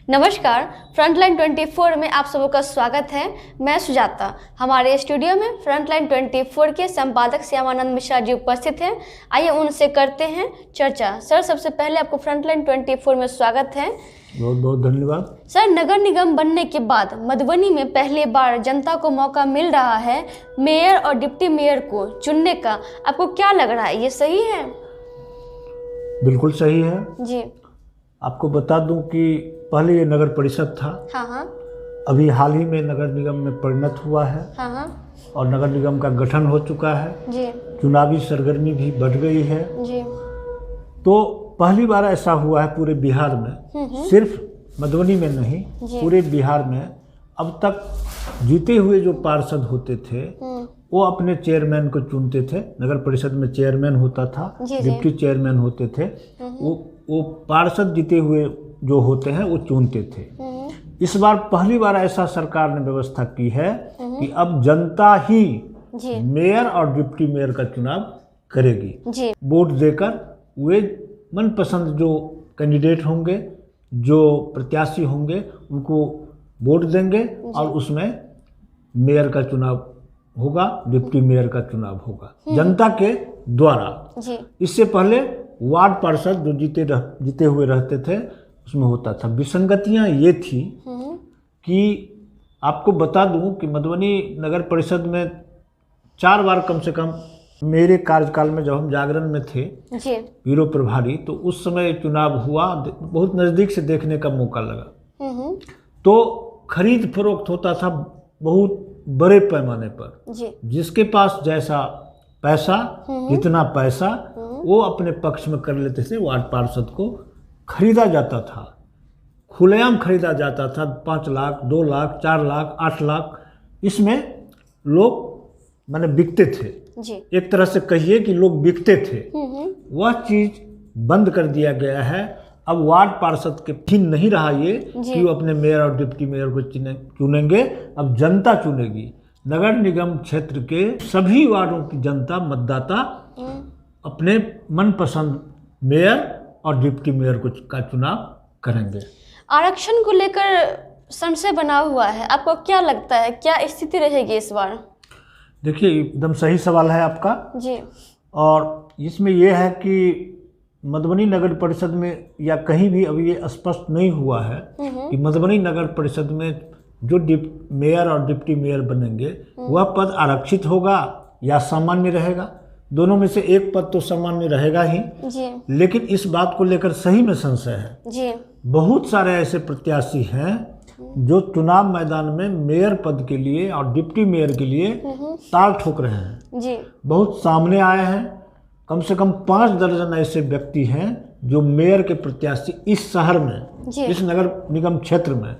नमस्कार, फ्रंटलाइन 24 में आप सबों का स्वागत है। मैं सुजाता। हमारे स्टूडियो में फ्रंटलाइन 24 के संपादक श्यामानंद मिश्रा जी उपस्थित हैं। आइए उनसे करते हैं चर्चा। सर, सबसे पहले आपको फ्रंटलाइन 24 में स्वागत है। बहुत बहुत धन्यवाद। सर, नगर निगम बनने के बाद मधुबनी में पहली बार जनता को मौका मिल रहा है मेयर और डिप्टी मेयर को चुनने का। आपको क्या लग रहा है, ये सही है? बिल्कुल सही है जी। आपको बता दूं कि पहले ये नगर परिषद था। हाँ। अभी हाल ही में नगर निगम में परिणत हुआ है। हाँ। और नगर निगम का गठन हो चुका है जी। चुनावी सरगर्मी भी बढ़ गई है। जी। तो पहली बार ऐसा हुआ है पूरे बिहार में, सिर्फ मधुबनी में नहीं, पूरे बिहार में अब तक जीते हुए जो पार्षद होते थे वो अपने चेयरमैन को चुनते थे। नगर परिषद में चेयरमैन होता था, डिप्टी चेयरमैन होते थे। वो पार्षद जीते हुए जो होते हैं वो चुनते थे। इस बार पहली बार ऐसा सरकार ने व्यवस्था की है कि अब जनता ही मेयर और डिप्टी मेयर का चुनाव करेगी। वोट देकर वे मनपसंद जो कैंडिडेट होंगे, जो प्रत्याशी होंगे, उनको वोट देंगे और उसमें मेयर का चुनाव होगा, डिप्टी मेयर का चुनाव होगा जनता के द्वारा। इससे पहले वार्ड पार्षद जो जीते हुए रहते थे उसमें होता था। विसंगतियां ये थी कि आपको बता दूं कि मधुबनी नगर परिषद में 4 बार कम से कम मेरे कार्यकाल में, जब हम जागरण में थे ब्यूरो प्रभारी, तो उस समय चुनाव हुआ, बहुत नज़दीक से देखने का मौका लगा। तो खरीद फरोख्त होता था बहुत बड़े पैमाने पर। जिसके पास जैसा पैसा, जितना पैसा वो अपने पक्ष में कर लेते थे। वार्ड पार्षद को खरीदा जाता था, खुलेआम खरीदा जाता था। 5 लाख, 2 लाख, 4 लाख, 8 लाख, इसमें लोग माने बिकते थे। एक तरह से कहिए कि लोग बिकते थे। वह चीज बंद कर दिया गया है। अब वार्ड पार्षद के फिर नहीं रहा ये कि वो अपने मेयर और डिप्टी मेयर को चुनेंगे। अब जनता चुनेगी। नगर निगम क्षेत्र के सभी वार्डों की जनता, मतदाता अपने मनपसंद मेयर और डिप्टी मेयर का चुनाव करेंगे। आरक्षण को लेकर संशय बना हुआ है, आपको क्या लगता है, क्या स्थिति रहेगी इस बार? देखिए, एकदम सही सवाल है आपका जी। और इसमें यह है कि मधुबनी नगर परिषद में या कहीं भी अभी ये स्पष्ट नहीं हुआ है कि मधुबनी नगर परिषद में जो मेयर और डिप्टी मेयर बनेंगे वह पद आरक्षित होगा या सामान्य रहेगा। दोनों में से एक पद तो सामान्य रहेगा ही। लेकिन इस बात को लेकर सही में संशय है। बहुत सारे ऐसे प्रत्याशी हैं जो चुनाव मैदान में मेयर पद के लिए और डिप्टी मेयर के लिए ताल ठोक रहे हैं। बहुत सामने आए हैं। कम से कम 5 दर्जन ऐसे व्यक्ति हैं जो मेयर के प्रत्याशी इस शहर में, इस नगर निगम क्षेत्र में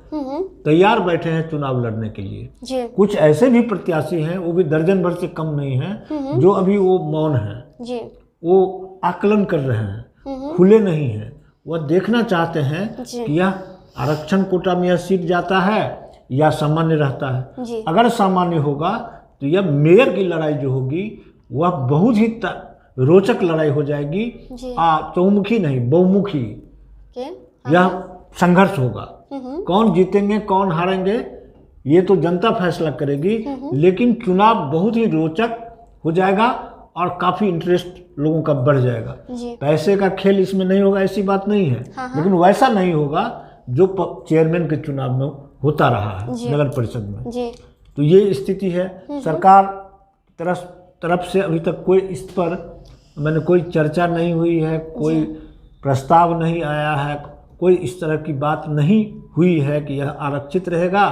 तैयार बैठे हैं चुनाव लड़ने के लिए। कुछ ऐसे भी प्रत्याशी हैं, वो भी दर्जन भर से कम नहीं हैं, जो अभी वो मौन हैं। वो आकलन कर रहे हैं, खुले नहीं हैं। वह देखना चाहते हैं कि यह आरक्षण कोटा में यह सीट जाता है या सामान्य रहता है। अगर सामान्य होगा तो यह मेयर की लड़ाई जो होगी वह बहुत ही रोचक लड़ाई हो जाएगी। चौमुखी नहीं, बहुमुखी यह संघर्ष होगा। कौन जीतेंगे, कौन हारेंगे, ये तो जनता फैसला करेगी। लेकिन चुनाव बहुत ही रोचक हो जाएगा और काफी इंटरेस्ट लोगों का बढ़ जाएगा। पैसे का खेल इसमें नहीं होगा, ऐसी बात नहीं है। लेकिन वैसा नहीं होगा जो चेयरमैन के चुनाव में होता रहा है नगर परिषद में। तो ये स्थिति है। सरकार तरफ से अभी तक कोई इस पर कोई चर्चा नहीं हुई है, कोई प्रस्ताव नहीं आया है, कोई इस तरह की बात नहीं हुई है कि यह आरक्षित रहेगा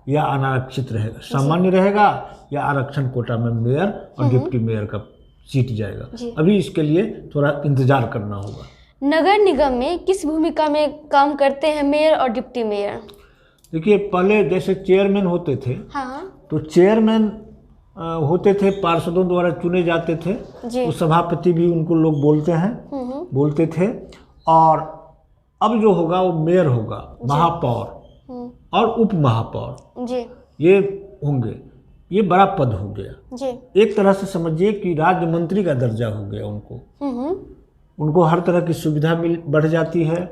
या अनारक्षित रहेगा, सामान्य रहेगा या आरक्षण कोटा में मेयर और डिप्टी मेयर का सीट जाएगा। अभी इसके लिए थोड़ा इंतजार करना होगा। नगर निगम में किस भूमिका में काम करते हैं मेयर और डिप्टी मेयर? देखिए, पहले जैसे चेयरमैन होते थे, तो चेयरमैन होते थे, पार्षदों द्वारा चुने जाते थे। तो सभापति भी उनको लोग बोलते थे। और अब जो होगा वो मेयर होगा, महापौर और उप महापौर ये होंगे। ये बड़ा पद हो गया। एक तरह से समझिए कि राज्य मंत्री का दर्जा हो गया उनको। उनको हर तरह की सुविधा बढ़ जाती है।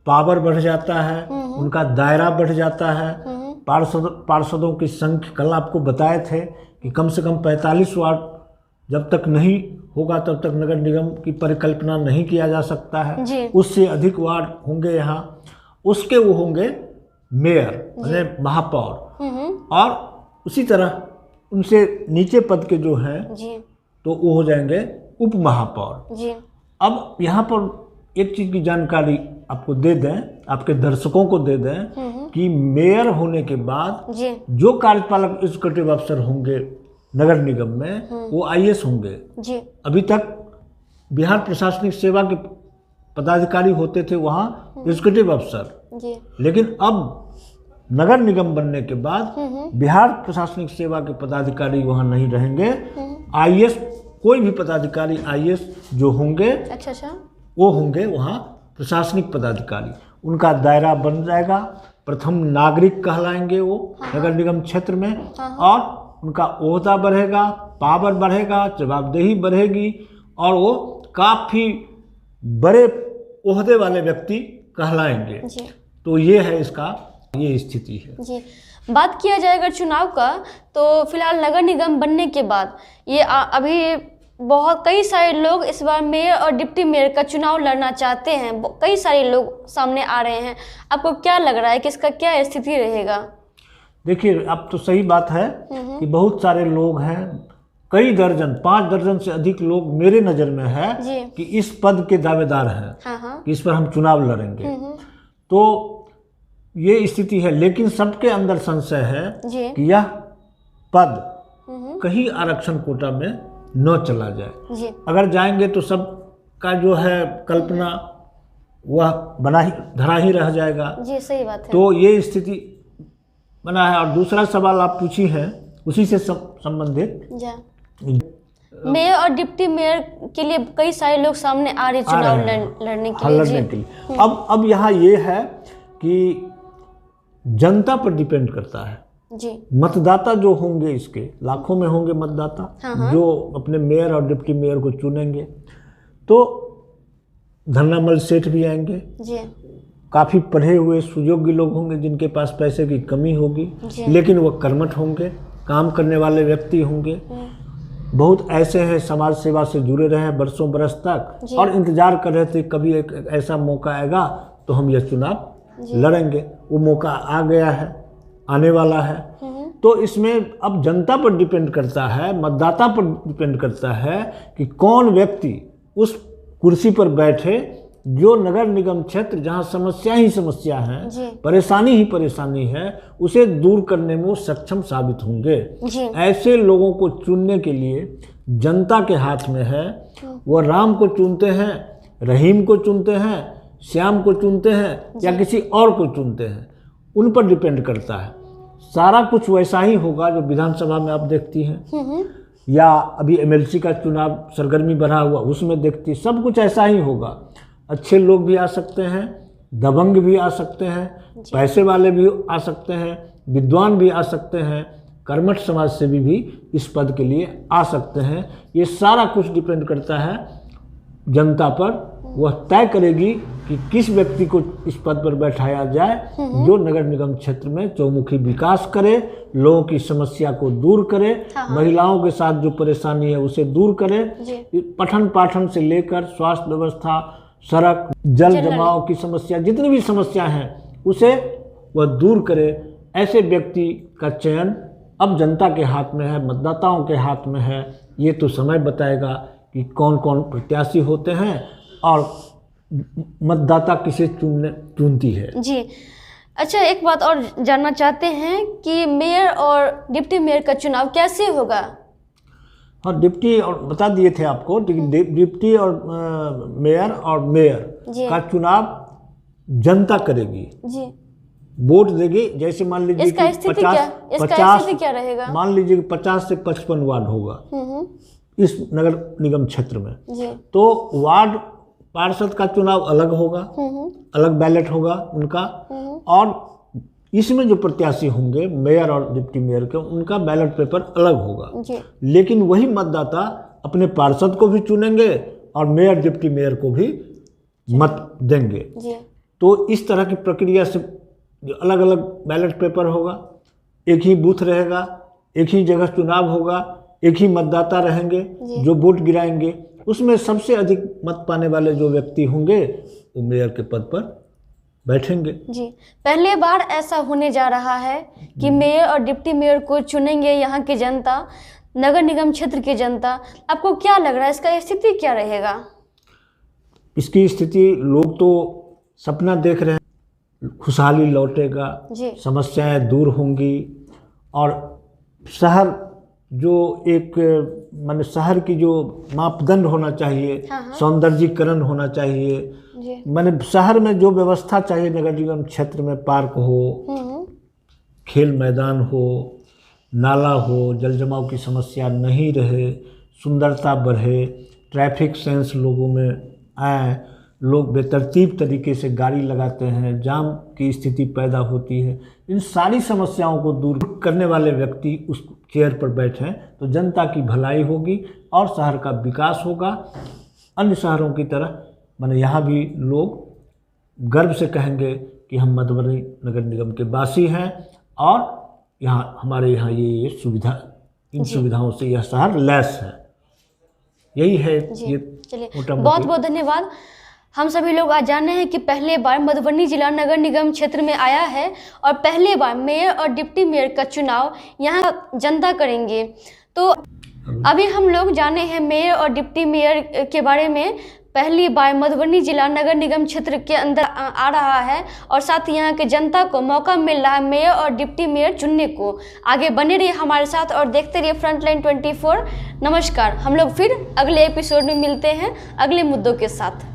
पावर बढ़ जाता है, उनका दायरा बढ़ जाता है। पार्षदों की संख्या कल आपको बताए थे कि कम से कम 45 वार्ड जब तक नहीं होगा तब तक नगर निगम की परिकल्पना नहीं किया जा सकता है। उससे अधिक वार्ड होंगे यहाँ, उसके वो होंगे मेयर यानी महापौर, और उसी तरह उनसे नीचे पद के जो हैं तो वो हो जाएंगे उप महापौर। अब यहाँ पर एक चीज़ की जानकारी आपको दे दें, आपके दर्शकों को दे दें कि मेयर होने के बाद जो कार्यपालक एग्जीक्यूटिव अफसर होंगे नगर निगम में वो IAS होंगे। अभी तक बिहार प्रशासनिक सेवा के पदाधिकारी होते थे वहाँ एग्जीक्यूटिव अफसर, लेकिन अब नगर निगम बनने के बाद बिहार प्रशासनिक सेवा के पदाधिकारी वहाँ नहीं रहेंगे। IAS कोई भी पदाधिकारी IAS जो होंगे वो होंगे वहाँ प्रशासनिक पदाधिकारी, उनका दायरा बन जाएगा। प्रथम नागरिक कहलाएंगे वो नगर निगम क्षेत्र में, और उनका ओहदा बढ़ेगा, पावर बढ़ेगा, जवाबदेही बढ़ेगी, और वो काफ़ी बड़े ओहदे वाले व्यक्ति कहलाएंगे। तो ये है इसका, ये स्थिति है। बात किया जाए अगर चुनाव का, तो फिलहाल नगर निगम बनने के बाद ये अभी कई सारे लोग इस बार मेयर और डिप्टी मेयर का चुनाव लड़ना चाहते हैं। कई सारे लोग सामने आ रहे हैं। आपको क्या लग रहा है कि इसका क्या स्थिति रहेगा? देखिए, अब तो सही बात है कि बहुत सारे लोग हैं, कई दर्जन, 5 दर्जन से अधिक लोग मेरे नज़र में है कि इस पद के दावेदार हैं कि इस पर हम चुनाव लड़ेंगे। तो ये स्थिति है, लेकिन सबके अंदर संशय है कि यह पद कहीं आरक्षण कोटा में न चला जाए। अगर जाएंगे तो सबका जो है कल्पना वह धरा ही रह जाएगा। सही बात है। तो ये स्थिति बना है। और दूसरा सवाल आप पूछी है उसी से संबंधित, मेयर और डिप्टी मेयर के लिए कई सारे लोग सामने आ रहे चुनाव लड़ने के लिए। अब यहाँ ये है कि जनता पर डिपेंड करता है। मतदाता जो होंगे, इसके लाखों में होंगे मतदाता जो अपने मेयर और डिप्टी मेयर को चुनेंगे। तो धन्नामल सेठ भी आएंगे, काफ़ी पढ़े हुए सुयोग्य लोग होंगे जिनके पास पैसे की कमी होगी, लेकिन वह कर्मठ होंगे, काम करने वाले व्यक्ति होंगे। बहुत ऐसे हैं समाज सेवा से जुड़े रहे हैं बरसों बरस तक और इंतजार कर रहे थे कभी एक ऐसा मौका आएगा तो हम यह चुनाव लड़ेंगे। वो मौका आ गया है, आने वाला है। तो इसमें अब जनता पर डिपेंड करता है, मतदाता पर डिपेंड करता है कि कौन व्यक्ति उस कुर्सी पर बैठे जो नगर निगम क्षेत्र जहां समस्या ही समस्या है, परेशानी ही परेशानी है, उसे दूर करने में वो सक्षम साबित होंगे। ऐसे लोगों को चुनने के लिए जनता के हाथ में है। वो राम को चुनते हैं, रहीम को चुनते हैं, श्याम को चुनते हैं या किसी और को चुनते हैं, उन पर डिपेंड करता है। सारा कुछ वैसा ही होगा जो विधानसभा में आप देखती हैं या अभी MLC का चुनाव सरगर्मी बढ़ा हुआ उसमें देखती, सब कुछ ऐसा ही होगा। अच्छे लोग भी आ सकते हैं, दबंग भी आ सकते हैं, पैसे वाले भी आ सकते हैं, विद्वान भी आ सकते हैं, कर्मठ समाज सेवी भी इस पद के लिए आ सकते हैं। ये सारा कुछ डिपेंड करता है जनता पर। वह तय करेगी कि किस व्यक्ति को इस पद पर बैठाया जाए जो नगर निगम क्षेत्र में चौमुखी विकास करे, लोगों की समस्या को दूर करे, महिलाओं के साथ जो परेशानी है उसे दूर करे, पठन पाठन से लेकर स्वास्थ्य व्यवस्था, सड़क, जल जमाव की समस्या, जितनी भी समस्या हैं उसे वह दूर करे। ऐसे व्यक्ति का चयन अब जनता के हाथ में है, मतदाताओं के हाथ में है। ये तो समय बताएगा कि कौन कौन प्रत्याशी होते हैं और मतदाता किसे चुनती है। जी अच्छा, एक बात और जानना चाहते हैं कि मेयर और डिप्टी मेयर का चुनाव कैसे होगा? हाँ, डिप्टी और बता दिए थे आपको, डिप्टी और मेयर का चुनाव जनता करेगी जी, वोट देगी। जैसे मान लीजिए इसका स्थिति क्या रहेगा? मान लीजिए 50 से 55 वार्ड होगा इस नगर निगम क्षेत्र में जी। तो वार्ड पार्षद का चुनाव अलग होगा, अलग बैलेट होगा उनका, और इसमें जो प्रत्याशी होंगे मेयर और डिप्टी मेयर के, उनका बैलेट पेपर अलग होगा। लेकिन वही मतदाता अपने पार्षद को भी चुनेंगे और मेयर डिप्टी मेयर को भी मत देंगे। तो इस तरह की प्रक्रिया से अलग अलग बैलेट पेपर होगा, एक ही बूथ रहेगा, एक ही जगह चुनाव होगा, एक ही मतदाता रहेंगे जो वोट गिराएंगे। उसमें सबसे अधिक मत पाने वाले जो व्यक्ति होंगे वो मेयर के पद पर बैठेंगे। जी, पहले बार ऐसा होने जा रहा है कि मेयर और डिप्टी मेयर को चुनेंगे यहाँ की जनता, नगर निगम क्षेत्र की जनता। आपको क्या लग रहा है, इसका स्थिति क्या रहेगा? इसकी स्थिति लोग तो सपना देख रहे हैं, खुशहाली लौटेगा, समस्याएं दूर होंगी और शहर जो एक माने शहर की जो मापदंड होना चाहिए, सौंदर्यीकरण होना चाहिए, माने शहर में जो व्यवस्था चाहिए नगर निगम क्षेत्र में, पार्क हो, खेल मैदान हो, नाला हो, जल जमाव की समस्या नहीं रहे, सुंदरता बढ़े, ट्रैफिक सेंस लोगों में आए, लोग बेतरतीब तरीके से गाड़ी लगाते हैं, जाम की स्थिति पैदा होती है। इन सारी समस्याओं को दूर करने वाले व्यक्ति उस चेयर पर बैठें तो जनता की भलाई होगी और शहर का विकास होगा। अन्य शहरों की तरह माने यहाँ भी लोग गर्व से कहेंगे कि हम मधुबनी नगर निगम के वासी हैं और यहाँ हमारे यहाँ ये सुविधा, इन सुविधाओं से यह शहर लैस है। यही है। ये चलिए, बहुत बहुत धन्यवाद। हम सभी लोग आज जाने हैं कि पहले बार मधुबनी जिला नगर निगम क्षेत्र में आया है और पहले बार मेयर और डिप्टी मेयर का चुनाव यहाँ जनता करेंगे। तो अभी हम लोग जाने हैं मेयर और डिप्टी मेयर के बारे में। पहली बार मधुबनी जिला नगर निगम क्षेत्र के अंदर आ रहा है और साथ ही यहाँ के जनता को मौका मिल रहा है मेयर और डिप्टी मेयर चुनने को। आगे बने रहिए हमारे साथ और देखते रहिए फ्रंटलाइन 24। नमस्कार, हम लोग फिर अगले एपिसोड में मिलते हैं अगले मुद्दों के साथ।